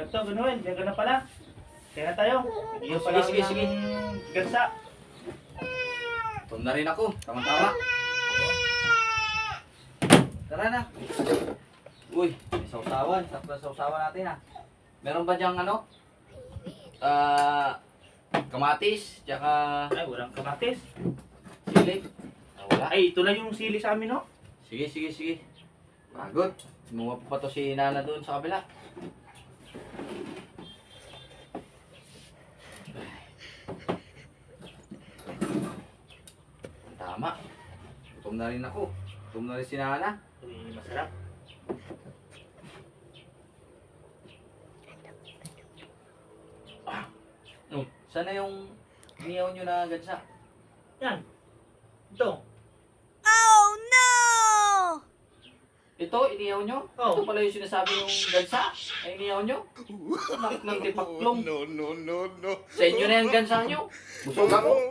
Ito, gano'n. Diyan ka na pala. Kaya na tayo. Hindi Sige, pala sige, sige. gansa. Tum na rin ako. Tama-tama. Tara na. Uy, may sausawan. Sakto na sausawan natin ha. Meron ba diyang ano? Kamatis, tsaka Ay, walang kamatis. sili. Wala. Ay, ito lang yung sili sa amin, no? Sige, sige, sige. Pagod. Sumuha pa to si Nana doon sa kabila. Tama. Gutom na rin ako. Gutom na rin si Nana. Uy, masarap. Sana yung iniyaw nyo na gansa. Yan. Ito. Oh no! Ito, iniyaw nyo? Oh. Ito pala yung sinasabi yung gansa? Ay, iniyaw nyo? Nak ng tipaklong. No. Sa inyo na yung gansa nyo. Busog ako. Oh,